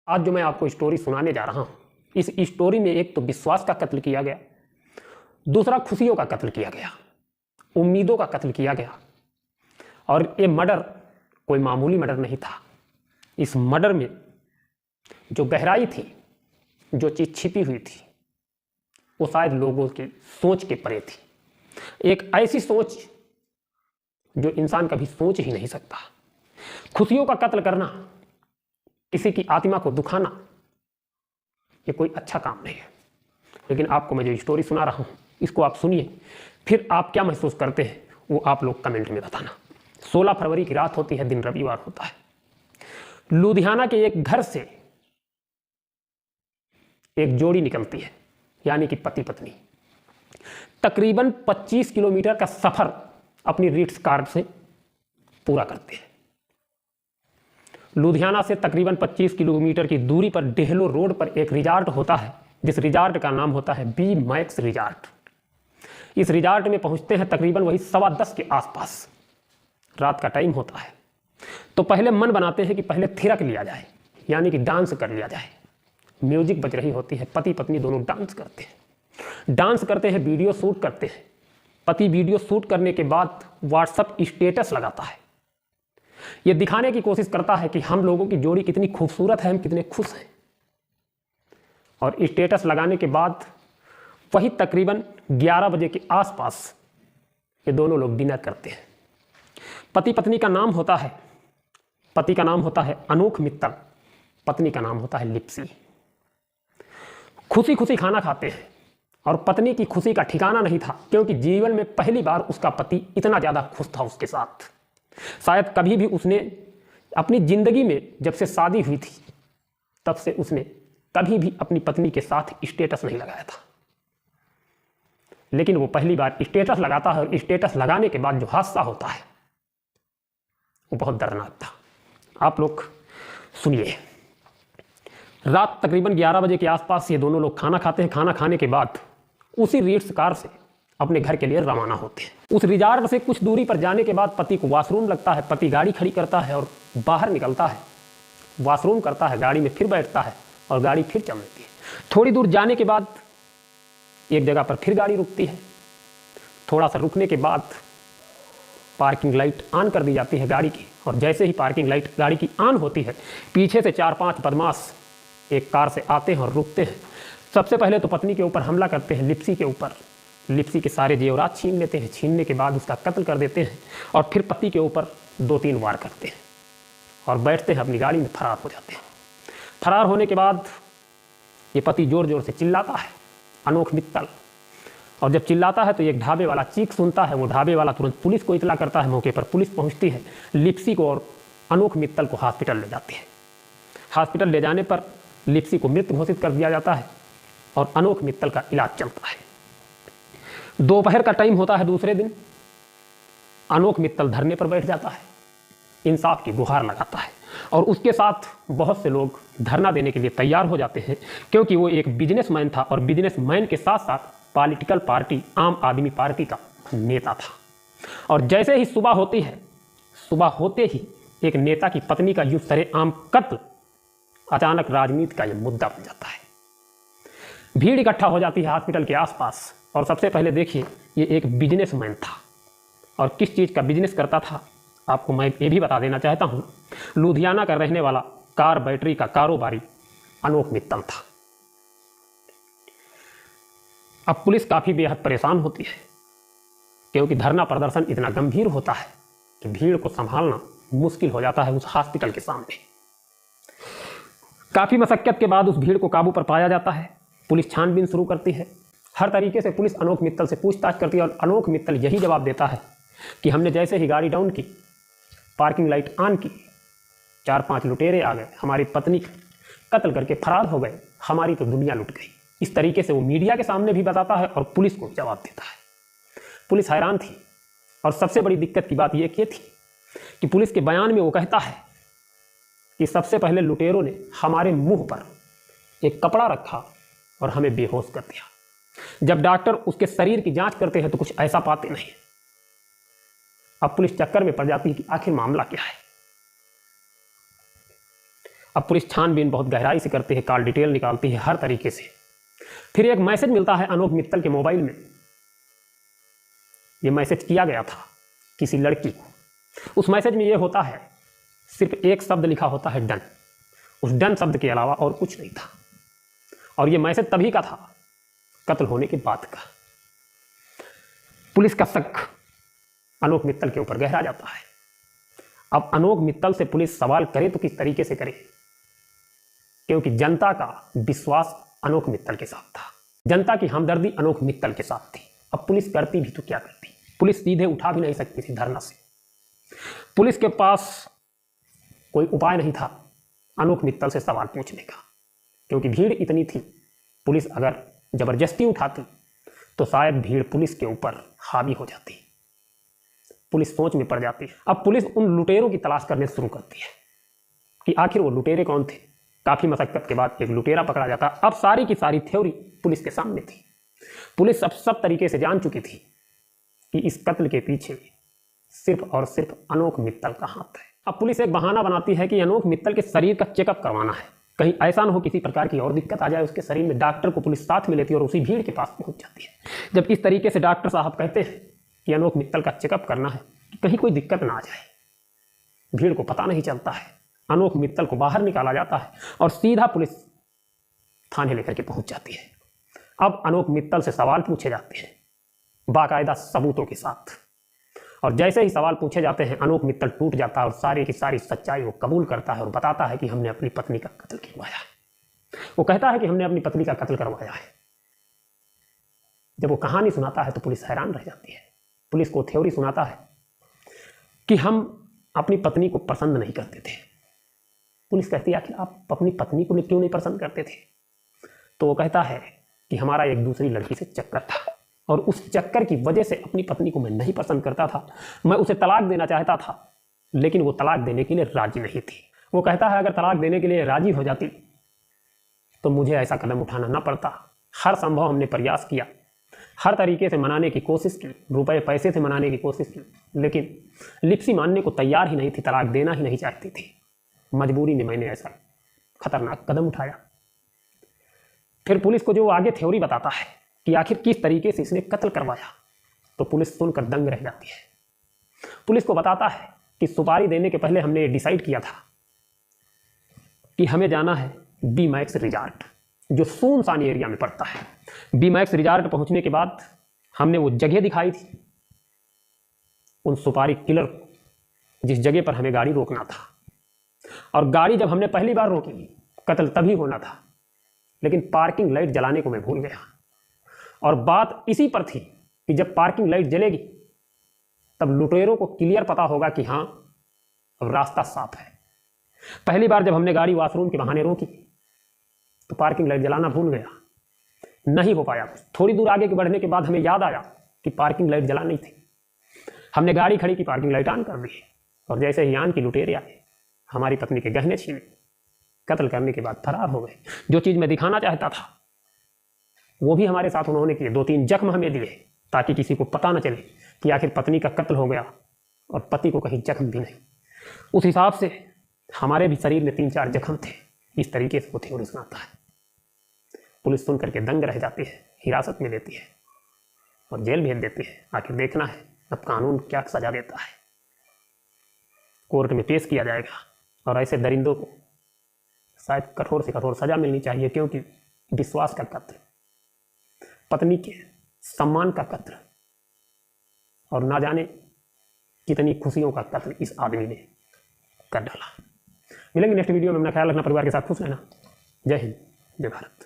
आज जो मैं आपको स्टोरी सुनाने जा रहा हूं, इस स्टोरी में एक तो विश्वास का कत्ल किया गया, दूसरा खुशियों का कत्ल किया गया, उम्मीदों का कत्ल किया गया। और ये मर्डर कोई मामूली मर्डर नहीं था। इस मर्डर में जो गहराई थी, जो चीज छिपी हुई थी, वो शायद लोगों की सोच के परे थी। एक ऐसी सोच जो इंसान कभी सोच ही नहीं सकता। खुशियों का कत्ल करना, किसी की आत्मा को दुखाना, ये कोई अच्छा काम नहीं है। लेकिन आपको मैं जो स्टोरी सुना रहा हूं, इसको आप सुनिए, फिर आप क्या महसूस करते हैं वो आप लोग कमेंट में बताना। 16 फरवरी की रात होती है, दिन रविवार होता है। लुधियाना के एक घर से एक जोड़ी निकलती है, यानी कि पति पत्नी। तकरीबन 25 किलोमीटर का सफर अपनी रिट्स कार से पूरा करते हैं। लुधियाना से तकरीबन 25 किलोमीटर की दूरी पर डेहलो रोड पर एक रिजॉर्ट होता है, जिस रिजॉर्ट का नाम होता है बी मैक्स रिजॉर्ट। इस रिजॉर्ट में पहुंचते हैं तकरीबन वही 10:15 के आसपास। रात का टाइम होता है, तो पहले मन बनाते हैं कि पहले थिरक लिया जाए, यानी कि डांस कर लिया जाए। म्यूजिक बज रही होती है, पति पत्नी दोनों डांस करते हैं, वीडियो शूट करते हैं। पति वीडियो शूट करने के बाद व्हाट्सएप स्टेटस लगाता है। यह दिखाने की कोशिश करता है कि हम लोगों की जोड़ी कितनी खूबसूरत है, हम कितने खुश हैं। और स्टेटस लगाने के बाद वही तकरीबन 11 बजे के आसपास ये दोनों लोग डिनर करते हैं। पति पत्नी का नाम होता है, पति का नाम होता है अनोख मित्तल, पत्नी का नाम होता है लिप्सी। खुशी खुशी खाना खाते हैं, और पत्नी की खुशी का ठिकाना नहीं था, क्योंकि जीवन में पहली बार उसका पति इतना ज़्यादा खुश था उसके साथ। शायद कभी भी उसने अपनी जिंदगी में, जब से शादी हुई थी तब से उसने कभी भी अपनी पत्नी के साथ स्टेटस नहीं लगाया था। लेकिन वो पहली बार स्टेटस लगाता है, और स्टेटस लगाने के बाद जो हादसा होता है वो बहुत दर्दनाक था। आप लोग सुनिए। रात तकरीबन 11 बजे के आसपास ये दोनों लोग खाना खाते हैं। खाना खाने के बाद उसी रिट्स कार से अपने घर के लिए रवाना होते हैं। उस रिजॉर्ट से कुछ दूरी पर जाने के बाद पति को वॉशरूम लगता है। पति गाड़ी खड़ी करता है और बाहर निकलता है, वॉशरूम करता है, गाड़ी में फिर बैठता है और गाड़ी फिर चल देती है। थोड़ी दूर जाने के बाद एक जगह पर फिर गाड़ी रुकती है। थोड़ा सा रुकने के बाद पार्किंग लाइट ऑन कर दी जाती है गाड़ी की, और जैसे ही पार्किंग लाइट गाड़ी की ऑन होती है, पीछे से 4-5 बदमाश एक कार से आते हैं और रुकते हैं। सबसे पहले तो पत्नी के ऊपर हमला करते हैं, लिप्सी के ऊपर। लिप्सी के सारे जेवरात छीन लेते हैं। छीनने के बाद उसका कत्ल कर देते हैं, और फिर पति के ऊपर 2-3 वार करते हैं और बैठते हैं अपनी गाड़ी में, फरार हो जाते हैं। फरार होने के बाद ये पति जोर जोर से चिल्लाता है, अनोख मित्तल। और जब चिल्लाता है तो एक ढाबे वाला चीख सुनता है। वो ढाबे वाला तुरंत पुलिस को इतला करता है। मौके पर पुलिस पहुंचती है, लिप्सी को और अनोख मित्तल को हॉस्पिटल ले जाती है। हॉस्पिटल ले जाने पर लिप्सी को मृत घोषित कर दिया जाता है, और अनोख मित्तल का इलाज चलता है। दोपहर का टाइम होता है दूसरे दिन। अनोख मित्तल धरने पर बैठ जाता है, इंसाफ की गुहार लगाता है, और उसके साथ बहुत से लोग धरना देने के लिए तैयार हो जाते हैं, क्योंकि वो एक बिजनेसमैन था, और बिजनेसमैन के साथ साथ पॉलिटिकल पार्टी आम आदमी पार्टी का नेता था। और जैसे ही सुबह होती है, सुबह होते ही एक नेता की पत्नी का यूं सरेआम कत्ल अचानक राजनीति का यह मुद्दा बन जाता है। भीड़ इकट्ठा हो जाती है हॉस्पिटल के आसपास। और सबसे पहले देखिए, ये एक बिजनेसमैन था, और किस चीज़ का बिजनेस करता था आपको मैं ये भी बता देना चाहता हूँ। लुधियाना का रहने वाला कार बैटरी का कारोबारी अनोख मित्तल था। अब पुलिस काफ़ी बेहद परेशान होती है, क्योंकि धरना प्रदर्शन इतना गंभीर होता है कि भीड़ को संभालना मुश्किल हो जाता है उस हॉस्पिटल के सामने। काफ़ी मशक्कत के बाद उस भीड़ को काबू पर पाया जाता है। पुलिस छानबीन शुरू करती है। हर तरीके से पुलिस अनोख मित्तल से पूछताछ करती है, और अनोख मित्तल यही जवाब देता है कि हमने जैसे ही गाड़ी डाउन की, पार्किंग लाइट ऑन की, 4-5 लुटेरे आ गए, हमारी पत्नी कत्ल करके फरार हो गए, हमारी तो दुनिया लुट गई। इस तरीके से वो मीडिया के सामने भी बताता है और पुलिस को जवाब देता है। पुलिस हैरान थी, और सबसे बड़ी दिक्कत की बात यह थी कि पुलिस के बयान में वो कहता है कि सबसे पहले लुटेरों ने हमारे मुंह पर एक कपड़ा रखा और हमें बेहोश कर दिया। जब डॉक्टर उसके शरीर की जांच करते हैं तो कुछ ऐसा पाते नहीं। अब पुलिस चक्कर में पड़ जाती है कि आखिर मामला क्या है। अब पुलिस छानबीन बहुत गहराई से करती है, कॉल डिटेल निकालती है हर तरीके से। फिर एक मैसेज मिलता है अनोख मित्तल के मोबाइल में। ये मैसेज किया गया था किसी लड़की को। उस मैसेज में ये होता है, सिर्फ एक शब्द लिखा होता है डन। उस डन शब्द के अलावा और कुछ नहीं था। और ये मैसेज तभी का था, कत्ल होने के बाद का। पुलिस का शक अनोख मित्तल के ऊपर गहरा जाता है। अब अनोख मित्तल से पुलिस सवाल करे तो किस तरीके से करे, क्योंकि जनता का विश्वास अनोख मित्तल के साथ था, जनता की हमदर्दी अनोख मित्तल के साथ थी। अब पुलिस करती भी तो क्या करती, पुलिस सीधे उठा भी नहीं सकती थी धरना से। पुलिस के पास कोई उपाय नहीं था अनोख मित्तल से सवाल पूछने का, क्योंकि भीड़ इतनी थी। पुलिस अगर जबरदस्ती उठाती तो शायद भीड़ पुलिस के ऊपर हावी हो जाती, पुलिस सोच में पड़ जाती। अब पुलिस उन लुटेरों की तलाश करने शुरू करती है कि आखिर वो लुटेरे कौन थे। काफ़ी मशक्कत के बाद एक लुटेरा पकड़ा जाता। अब सारी की सारी थ्योरी पुलिस के सामने थी। पुलिस अब सब तरीके से जान चुकी थी कि इस कत्ल के पीछे सिर्फ और सिर्फ अनोख मित्तल का हाथ है। अब पुलिस एक बहाना बनाती है कि अनोख मित्तल के शरीर का चेकअप करवाना है, कहीं ऐसा ना हो किसी प्रकार की और दिक्कत आ जाए उसके शरीर में। डॉक्टर को पुलिस साथ में लेती है और उसी भीड़ के पास पहुंच जाती है। जब इस तरीके से डॉक्टर साहब कहते हैं कि अनोख मित्तल का चेकअप करना है कि कहीं कोई दिक्कत ना आ जाए, भीड़ को पता नहीं चलता है। अनोख मित्तल को बाहर निकाला जाता है और सीधा पुलिस थाने लेकर के पहुंच जाती है। अब अनोख मित्तल से सवाल पूछे जाते हैं बाकायदा सबूतों के साथ, और जैसे ही सवाल पूछे जाते हैं अनोख मित्तल टूट जाता है और सारी की सारी सच्चाई वो कबूल करता है और बताता है कि हमने अपनी पत्नी का कत्ल करवाया है। वो कहता है कि हमने अपनी पत्नी का कत्ल करवाया है। जब वो कहानी सुनाता है तो पुलिस हैरान रह जाती है। पुलिस को थ्योरी सुनाता है कि हम अपनी पत्नी को पसंद नहीं करते थे। पुलिस कहती है आखिर आप अपनी पत्नी को क्यों नहीं पसंद करते थे? तो वो कहता है कि हमारा एक दूसरी लड़की से चक्कर था और उस चक्कर की वजह से अपनी पत्नी को मैं नहीं पसंद करता था। मैं उसे तलाक देना चाहता था, लेकिन वो तलाक देने के लिए राजी नहीं थी। वो कहता है अगर तलाक देने के लिए राजी हो जाती तो मुझे ऐसा कदम उठाना ना पड़ता। हर संभव हमने प्रयास किया, हर तरीके से मनाने की कोशिश की, रुपए पैसे से मनाने की कोशिश की, लेकिन लिप्सी मानने को तैयार ही नहीं थी, तलाक देना ही नहीं चाहती थी। मजबूरी में मैंने ऐसा खतरनाक कदम उठाया। फिर पुलिस को जो आगे थ्योरी बताता है कि आखिर किस तरीके से इसने कत्ल करवाया, तो पुलिस सुनकर दंग रह जाती है। पुलिस को बताता है कि सुपारी देने के पहले हमने डिसाइड किया था कि हमें जाना है बी मैक्स रिजॉर्ट, जो सुनसान एरिया में पड़ता है। बी मैक्स रिजॉर्ट पहुंचने के बाद हमने वो जगह दिखाई थी उन सुपारी किलर को जिस जगह पर हमें गाड़ी रोकना था। और गाड़ी जब हमने पहली बार रोकी, कत्ल तभी होना था, लेकिन पार्किंग लाइट जलाने को मैं भूल गया। और बात इसी पर थी कि जब पार्किंग लाइट जलेगी तब लुटेरों को क्लियर पता होगा कि हाँ अब रास्ता साफ है। पहली बार जब हमने गाड़ी वॉशरूम के बहाने रोकी तो पार्किंग लाइट जलाना भूल गया, नहीं हो पाया। थोड़ी दूर आगे के बढ़ने के बाद हमें याद आया कि पार्किंग लाइट जलानी थी। हमने गाड़ी खड़ी की, पार्किंग लाइट ऑन कर दी, और जैसे ही आन की लुटेरे आए हमारी पत्नी के गहने छीने, कत्ल करने के बाद फरार हो गए। जो चीज़ मैं दिखाना चाहता था वो भी हमारे साथ उन्होंने किए। 2-3 जख्म हमें दिए ताकि किसी को पता न चले कि आखिर पत्नी का कत्ल हो गया और पति को कहीं जख्म भी नहीं। उस हिसाब से हमारे भी शरीर में 3-4 जख्म थे। इस तरीके से वो थ्योरी सुनाता है। पुलिस सुन करके दंग रह जाती है, हिरासत में लेती है और जेल भेज देती है। आखिर देखना है अब कानून क्या सजा देता है। कोर्ट में पेश किया जाएगा और ऐसे दरिंदों को शायद कठोर से कठोर सजा मिलनी चाहिए, क्योंकि विश्वास का कत्ल, पत्नी के सम्मान का कत्ल और ना जाने कितनी खुशियों का कत्ल इस आदमी ने कर डाला। मिलेंगे नेक्स्ट वीडियो में। अपना ख्याल रखना, परिवार के साथ खुश रहना। जय हिंद, जय भारत।